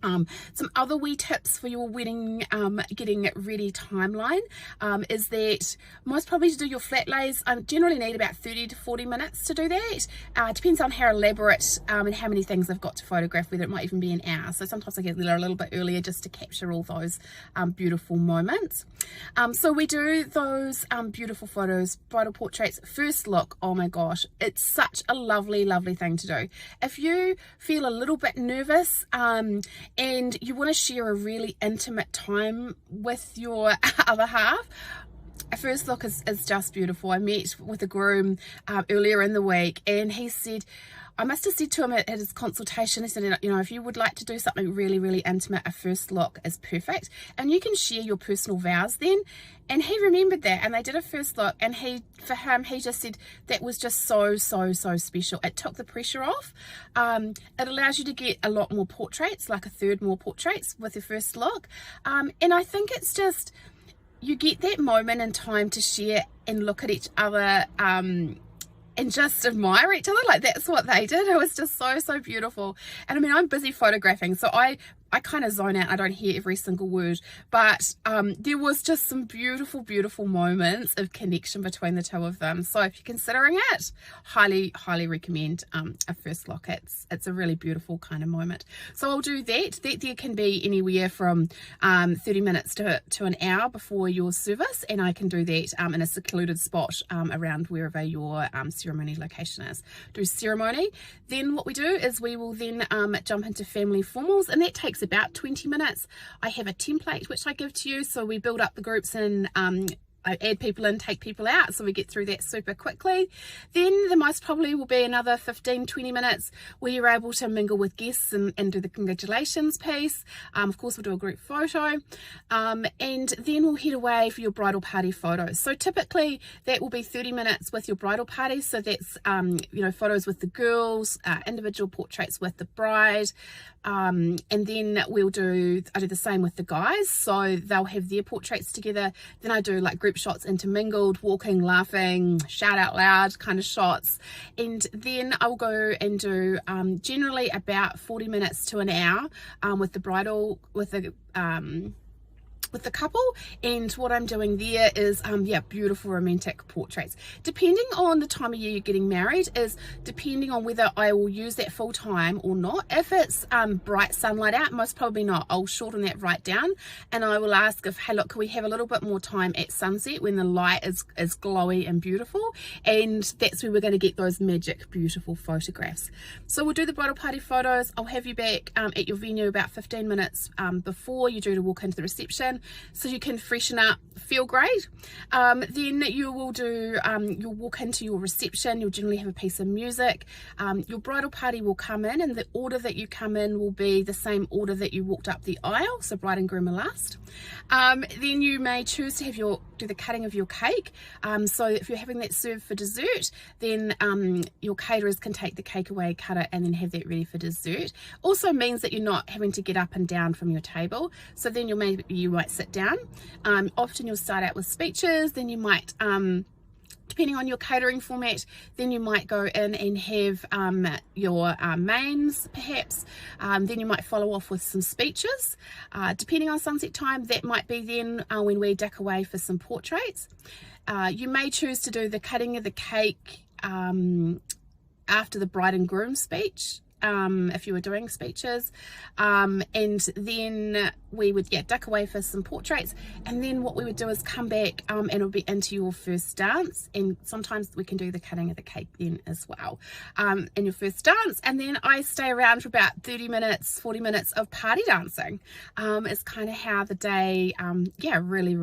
Some other wee tips for your wedding getting ready timeline is that most probably to do your flat lays, generally need about 30 to 40 minutes to do that. Depends on how elaborate and how many things I've got to photograph, whether it might even be an hour. So sometimes I get there a little bit earlier just to capture all those beautiful moments. So we do those beautiful photos, bridal portraits, first look. Oh my gosh, it's such a lovely thing to do. If you feel a little bit nervous and you want to share a really intimate time with your other half, a first look is just beautiful. I met with a groom earlier in the week, and he said, I must have said to him at his consultation, he said, you know, if you would like to do something really intimate, a first look is perfect, and you can share your personal vows then. And he remembered that, and they did a first look, and for him he just said that was just so special. It took the pressure off. It allows you to get a lot more portraits, like a third more portraits with your first look, and I think it's just, you get that moment in time to share and look at each other and just admire each other. Like, that's what they did. It was just so beautiful. And I mean, I'm busy photographing, so I kind of zone out. I don't hear every single word, but there was just some beautiful moments of connection between the two of them. So if you're considering it, highly recommend a first look. It's a really beautiful kind of moment. So I'll do that. There can be anywhere from 30 minutes to an hour before your service, and I can do that in a secluded spot around wherever your ceremony location is. Do ceremony. Then what we do is we will then jump into family formals, and that takes about 20 minutes. I have a template which I give to you, so we build up the groups and I add people in, take people out, so we get through that super quickly. Then there most probably will be another 15-20 minutes where you're able to mingle with guests and do the congratulations piece. Of course, we'll do a group photo, and then we'll head away for your bridal party photos. So typically that will be 30 minutes with your bridal party, so that's you know, photos with the girls, individual portraits with the bride, and then I do the same with the guys, so they'll have their portraits together. Then I do like group shots, intermingled, walking, laughing, shout out loud kind of shots, and then I'll go and do generally about 40 minutes to an hour with the bridal, with the couple. And what I'm doing there is beautiful romantic portraits. Depending on the time of year you're getting married is depending on whether I will use that full time or not. If it's bright sunlight out, most probably not. I'll shorten that right down, and I will ask if, hey look, can we have a little bit more time at sunset when the light is glowy and beautiful, and that's where we're going to get those magic beautiful photographs. So we'll do the bridal party photos. I'll have you back at your venue about 15 minutes before you do to walk into the reception, so you can freshen up, feel great. Then you will do, you'll walk into your reception, you'll generally have a piece of music. Your bridal party will come in, and the order that you come in will be the same order that you walked up the aisle, so bride and groom are last. Then you may choose to have do the cutting of your cake. So if you're having that served for dessert, then your caterers can take the cake away, cut it, and then have that ready for dessert. Also means that you're not having to get up and down from your table. So then you might sit down. Often you'll start out with speeches, then you might depending on your catering format, then you might go in and have your mains perhaps, then you might follow off with some speeches. Depending on sunset time, that might be then when we duck away for some portraits. You may choose to do the cutting of the cake after the bride and groom speech, if you were doing speeches, and then we would duck away for some portraits, and then what we would do is come back and it'll be into your first dance, and sometimes we can do the cutting of the cake then as well, in your first dance. And then I stay around for about 30 minutes 40 minutes of party dancing. It's kind of how the day really